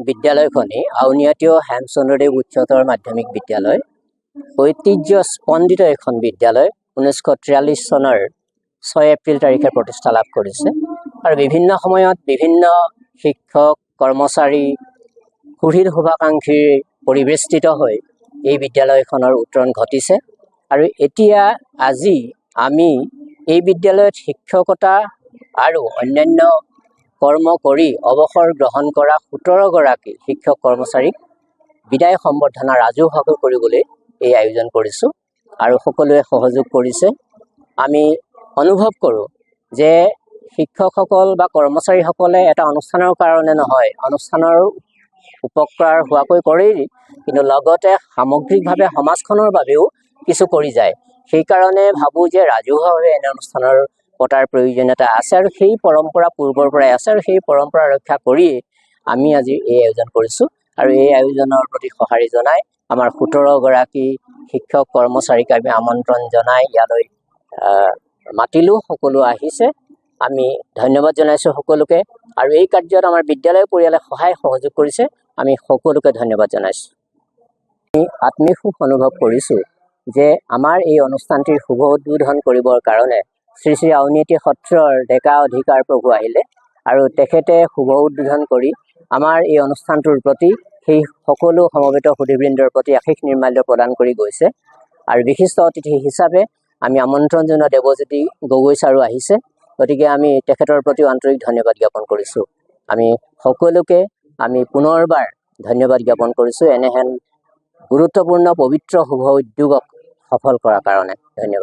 বিদ্যালয়খনি আউনীআটীয় হেমচন্দ্ৰদেৱ উচ্চতৰ মাধ্যমিক বিদ্যালয় ঐতিহ্য স্পন্দিত এখন বিদ্যালয় 1943 চনৰ 6 এপ্ৰিল তাৰিখে প্ৰতিষ্ঠা লাভ কৰিছে আৰু বিভিন্ন সময়ত বিভিন্ন শিক্ষক কৰ্মচাৰী সুহৃদ শুভাকাংক্ষীৰ পৰিবেষ্টিত হৈ এই বিদ্যালয়খনৰ উত্তৰণ ঘটিছে আৰু এতিয়া আজি আমি এই বিদ্যালয়ত শিক্ষকতা আৰু অন্যান্য কৰ্ম কৰি অৱসৰ গ্ৰহণ কৰা 17 গৰাকী শিক্ষক কৰ্মচাৰীক বিদায় সম্বৰ্ধনা ৰাজহুৱাকৈ কৰিবলৈ এই আয়োজন কৰিছোঁ আৰু সকলোৱে সহযোগ কৰিছে। আমি অনুভৱ কৰোঁ যে শিক্ষকসকল বা কৰ্মচাৰীসকলে এটা অনুষ্ঠানৰ কাৰণে নহয়, অনুষ্ঠানৰ উপকাৰ হোৱাকৈ কৰেই, কিন্তু লগতে সামগ্ৰিকভাৱে সমাজখনৰ বাবেও কিছু কৰি যায়। সেইকাৰণে ভাবোঁ যে ৰাজহুৱাভাৱে এনে অনুষ্ঠানৰ পতাৰ প্ৰয়োজনীয়তা আছে আৰু সেই পৰম্পৰা পূৰ্বৰ পৰাই আছে আৰু সেই পৰম্পৰা ৰক্ষা কৰিয়েই আমি আজি এই আয়োজন কৰিছোঁ আৰু এই আয়োজনৰ প্ৰতি সঁহাৰি জনাই আমাৰ 17 গৰাকী শিক্ষক কৰ্মচাৰীক আমি আমন্ত্ৰণ জনাই ইয়ালৈ মাতিলোঁ। সকলো আহিছে, আমি ধন্যবাদ জনাইছোঁ সকলোকে আৰু এই কাৰ্যত আমাৰ বিদ্যালয় পৰিয়ালে সহায় সহযোগ কৰিছে, আমি সকলোকে ধন্যবাদ জনাইছোঁ। আমি আত্মসুখ অনুভৱ কৰিছোঁ যে আমাৰ এই অনুষ্ঠানটিৰ শুভ উদ্বোধন কৰিবৰ কাৰণে শ্ৰী শ্ৰী আউনীআটী সত্ৰৰ ডেকা অধিকাৰ প্ৰভু আহিলে আৰু তেখেতে শুভ উদ্বোধন কৰি আমাৰ এই অনুষ্ঠানটোৰ প্ৰতি সেই সকলো সমবেত সুধীবৃন্দৰ প্ৰতি আশীষ নিৰ্মাল্য প্ৰদান কৰি গৈছে আৰু বিশিষ্ট অতিথি হিচাপে আমি আমন্ত্ৰণ জনোৱা দেৱজ্যোতি গগৈ ছাৰো আহিছে, গতিকে আমি তেখেতৰ প্ৰতিও আন্তৰিক ধন্যবাদ জ্ঞাপন কৰিছোঁ। আমি সকলোকে আমি পুনৰবাৰ ধন্যবাদ জ্ঞাপন কৰিছোঁ এনেহেন গুৰুত্বপূৰ্ণ পবিত্ৰ শুভ উদ্যোগক সফল কৰাৰ কাৰণে। ধন্যবাদ।